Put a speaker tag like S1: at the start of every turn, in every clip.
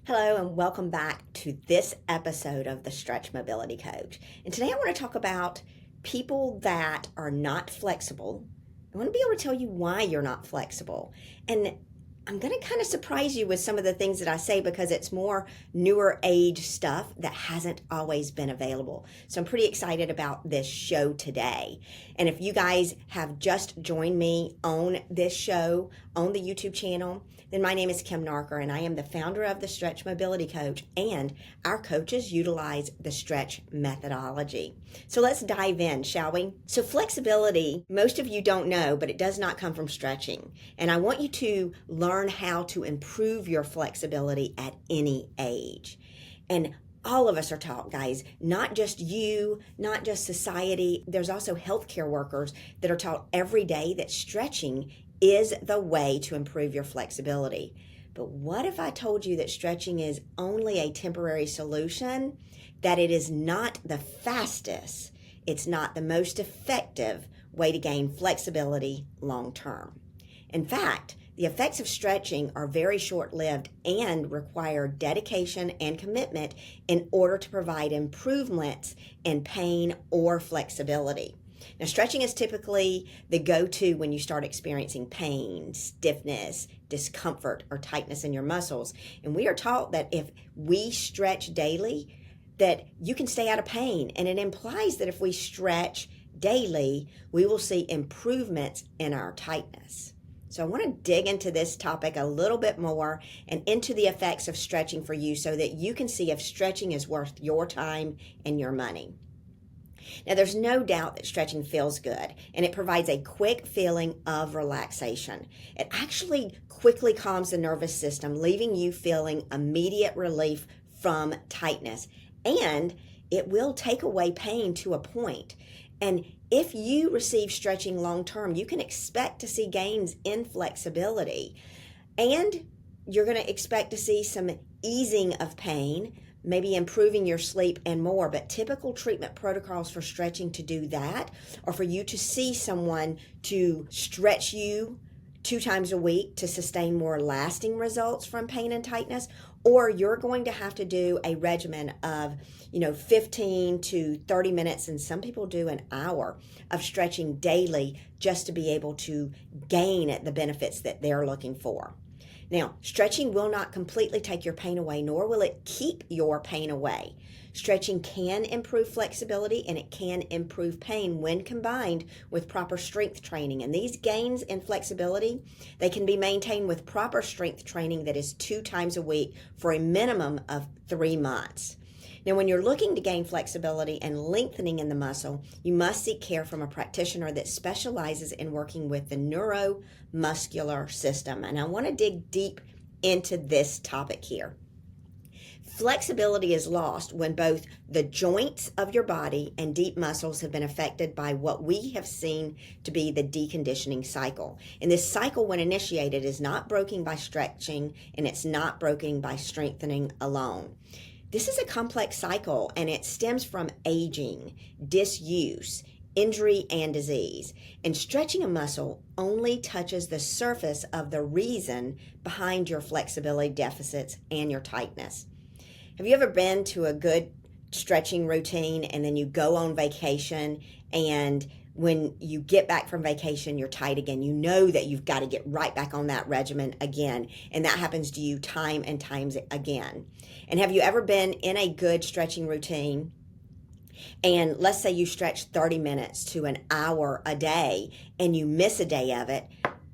S1: Hello, and welcome back to this episode of the Stretch Mobility Coach. And today I want to talk about people that are not flexible. I want to be able to tell you why you're not flexible. And I'm going to kind of surprise you with some of the things that I say because it's more newer age stuff that hasn't always been available. So I'm pretty excited about this show today. And if you guys have just joined me on this show on the YouTube channel, then my name is Kim Narker and I am the founder of the Stretch Mobility Coach, and our coaches utilize the stretch methodology. So let's dive in, shall we? So flexibility, most of you don't know, but it does not come from stretching. And I want you to learn how to improve your flexibility at any age. And all of us are taught, guys, not just you, not just society. There's also healthcare workers that are taught every day that stretching is the way to improve your flexibility. But what if I told you that stretching is only a temporary solution, that it is not the fastest, it's not the most effective way to gain flexibility long term? In fact, the effects of stretching are very short-lived and require dedication and commitment in order to provide improvements in pain or flexibility. Now, stretching is typically the go-to when you start experiencing pain, stiffness, discomfort, or tightness in your muscles. And we are taught that if we stretch daily, that you can stay out of pain. And it implies that if we stretch daily, we will see improvements in our tightness. So I want to dig into this topic a little bit more and into the effects of stretching for you so that you can see if stretching is worth your time and your money. Now, there's no doubt that stretching feels good, and it provides a quick feeling of relaxation. It actually quickly calms the nervous system, leaving you feeling immediate relief from tightness, and it will take away pain to a point. And if you receive stretching long term, you can expect to see gains in flexibility, and you're going to expect to see some easing of pain, maybe improving your sleep and more. But typical treatment protocols for stretching to do that are for you to see someone to stretch you 2 times a week to sustain more lasting results from pain and tightness, or you're going to have to do a regimen of 15 to 30 minutes, and some people do an hour of stretching daily just to be able to gain the benefits that they're looking for. Now, stretching will not completely take your pain away, nor will it keep your pain away. Stretching can improve flexibility and it can improve pain when combined with proper strength training. And these gains in flexibility, they can be maintained with proper strength training that is 2 times a week for a minimum of 3 months. Now, when you're looking to gain flexibility and lengthening in the muscle, you must seek care from a practitioner that specializes in working with the neuromuscular system. And I want to dig deep into this topic here. Flexibility is lost when both the joints of your body and deep muscles have been affected by what we have seen to be the deconditioning cycle. And this cycle, when initiated, is not broken by stretching, and it's not broken by strengthening alone. This is a complex cycle, and it stems from aging, disuse, injury, and disease. And stretching a muscle only touches the surface of the reason behind your flexibility deficits and your tightness. Have you ever been to a good stretching routine and then you go on vacation, and when you get back from vacation, you're tight again? You know that you've got to get right back on that regimen again. And that happens to you time and times again. And have you ever been in a good stretching routine, and let's say you stretch 30 minutes to an hour a day and you miss a day of it?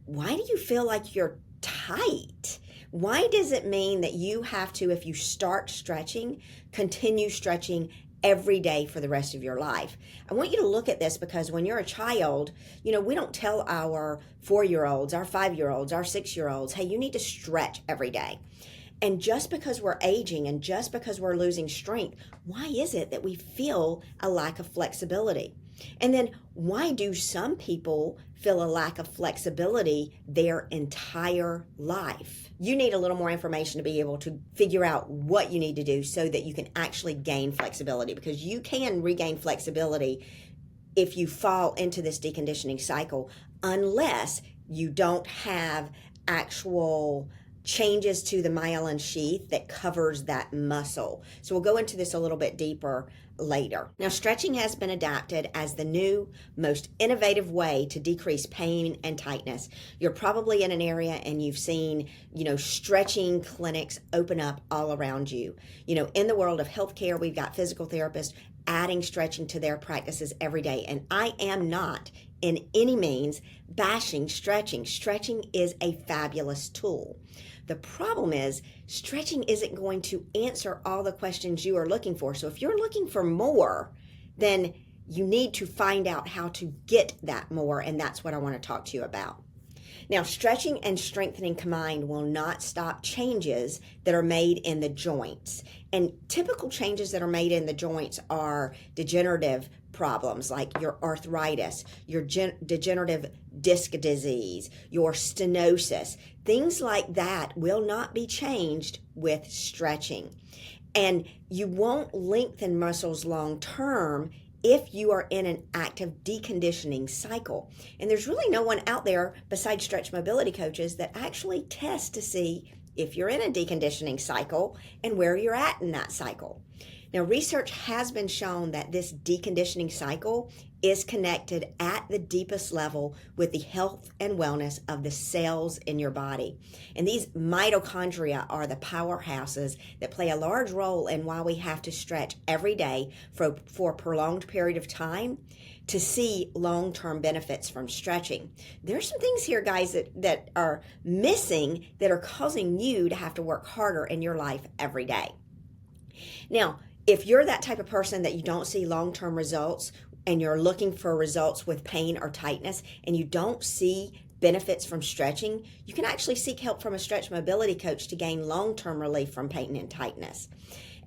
S1: Why do you feel like you're tight? Why does it mean that you have to, if you start stretching, continue stretching every day for the rest of your life? I want you to look at this because when you're a child, we don't tell our 4-year-olds, our 5-year-olds, our 6-year-olds, hey, you need to stretch every day. And just because we're aging and just because we're losing strength, why is it that we feel a lack of flexibility? And then why do some people feel a lack of flexibility their entire life? You need a little more information to be able to figure out what you need to do so that you can actually gain flexibility, because you can regain flexibility if you fall into this deconditioning cycle, unless you don't have actual changes to the myelin sheath that covers that muscle. So we'll go into this a little bit deeper later. Now, stretching has been adapted as the new, most innovative way to decrease pain and tightness. You're probably in an area and you've seen, stretching clinics open up all around you. In the world of healthcare, we've got physical therapists adding stretching to their practices every day. And I am not in any means bashing stretching. Stretching is a fabulous tool. The problem is stretching isn't going to answer all the questions you are looking for. So if you're looking for more, then you need to find out how to get that more, and that's what I want to talk to you about. Now, stretching and strengthening combined will not stop changes that are made in the joints. And typical changes that are made in the joints are degenerative problems like your arthritis, your degenerative disc disease, your stenosis. Things like that will not be changed with stretching. And you won't lengthen muscles long term if you are in an active deconditioning cycle. And there's really no one out there besides stretch mobility coaches that actually test to see if you're in a deconditioning cycle and where you're at in that cycle. Now, research has been shown that this deconditioning cycle is connected at the deepest level with the health and wellness of the cells in your body. And these mitochondria are the powerhouses that play a large role in why we have to stretch every day for a prolonged period of time to see long-term benefits from stretching. There's some things here, guys, that are missing that are causing you to have to work harder in your life every day. Now, if you're that type of person that you don't see long-term results and you're looking for results with pain or tightness and you don't see benefits from stretching, you can actually seek help from a stretch mobility coach to gain long-term relief from pain and tightness.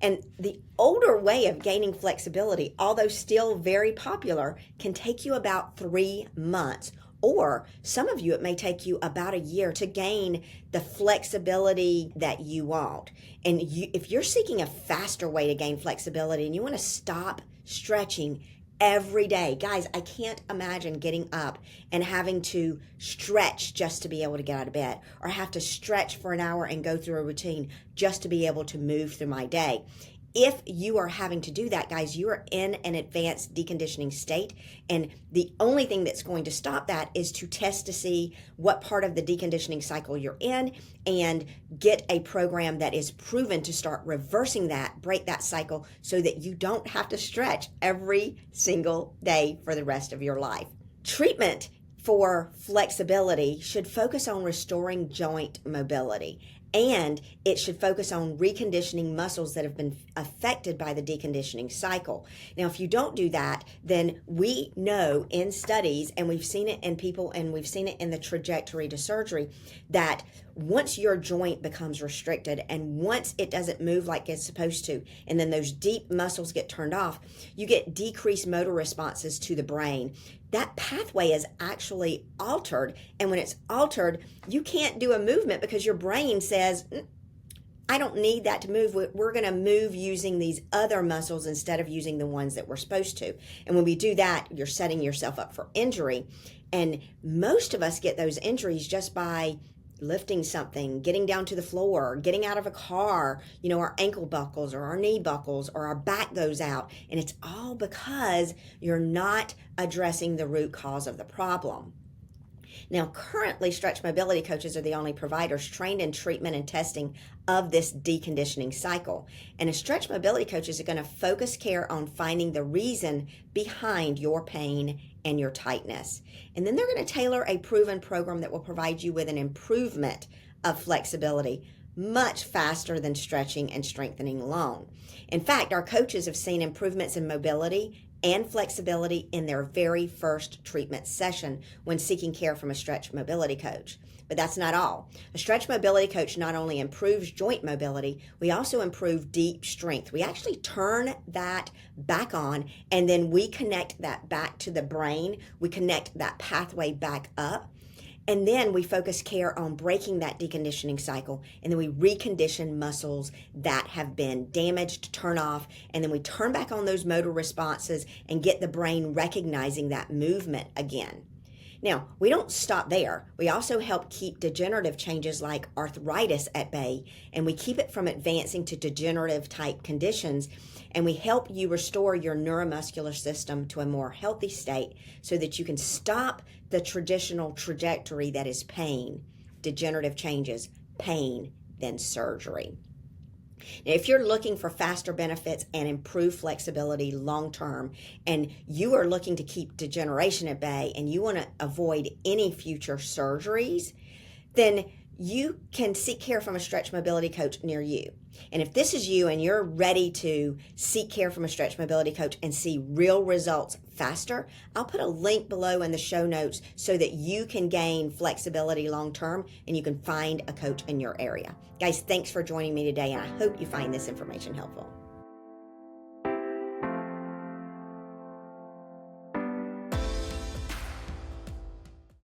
S1: And the older way of gaining flexibility, although still very popular, can take you about 3 months. Or some of you, it may take you about a year to gain the flexibility that you want. And if you're seeking a faster way to gain flexibility and you want to stop stretching every day, guys, I can't imagine getting up and having to stretch just to be able to get out of bed, or have to stretch for an hour and go through a routine just to be able to move through my day. If you are having to do that, guys, you are in an advanced deconditioning state, and the only thing that's going to stop that is to test to see what part of the deconditioning cycle you're in and get a program that is proven to start reversing that, break that cycle so that you don't have to stretch every single day for the rest of your life. Treatment for flexibility should focus on restoring joint mobility. And it should focus on reconditioning muscles that have been affected by the deconditioning cycle. Now, if you don't do that, then we know in studies, and we've seen it in people, and we've seen it in the trajectory to surgery, that once your joint becomes restricted and once it doesn't move like it's supposed to, and then those deep muscles get turned off, you get decreased motor responses to the brain. That pathway is actually altered. And when it's altered, you can't do a movement because your brain says, I don't need that to move. We're going to move using these other muscles instead of using the ones that we're supposed to. And when we do that, you're setting yourself up for injury. And most of us get those injuries just by lifting something, getting down to the floor, getting out of a car, our ankle buckles or our knee buckles, or our back goes out. And it's all because you're not addressing the root cause of the problem. Now, currently, stretch mobility coaches are the only providers trained in treatment and testing of this deconditioning cycle. And a stretch mobility coach is going to focus care on finding the reason behind your pain and your tightness. And then they're going to tailor a proven program that will provide you with an improvement of flexibility much faster than stretching and strengthening alone. In fact, our coaches have seen improvements in mobility and flexibility in their very first treatment session when seeking care from a stretch mobility coach. But that's not all. A stretch mobility coach not only improves joint mobility, we also improve deep strength. We actually turn that back on, and then we connect that back to the brain. We connect that pathway back up. And then we focus care on breaking that deconditioning cycle, and then we recondition muscles that have been damaged, turn off, and then we turn back on those motor responses and get the brain recognizing that movement again. Now, we don't stop there. We also help keep degenerative changes like arthritis at bay, and we keep it from advancing to degenerative type conditions, and we help you restore your neuromuscular system to a more healthy state so that you can stop the traditional trajectory that is pain, degenerative changes, pain, then surgery. Now, if you're looking for faster benefits and improved flexibility long term, and you are looking to keep degeneration at bay and you want to avoid any future surgeries, then you can seek care from a stretch mobility coach near you. And if this is you and you're ready to seek care from a stretch mobility coach and see real results faster, I'll put a link below in the show notes so that you can gain flexibility long term and you can find a coach in your area. Guys, thanks for joining me today, and I hope you find this information helpful.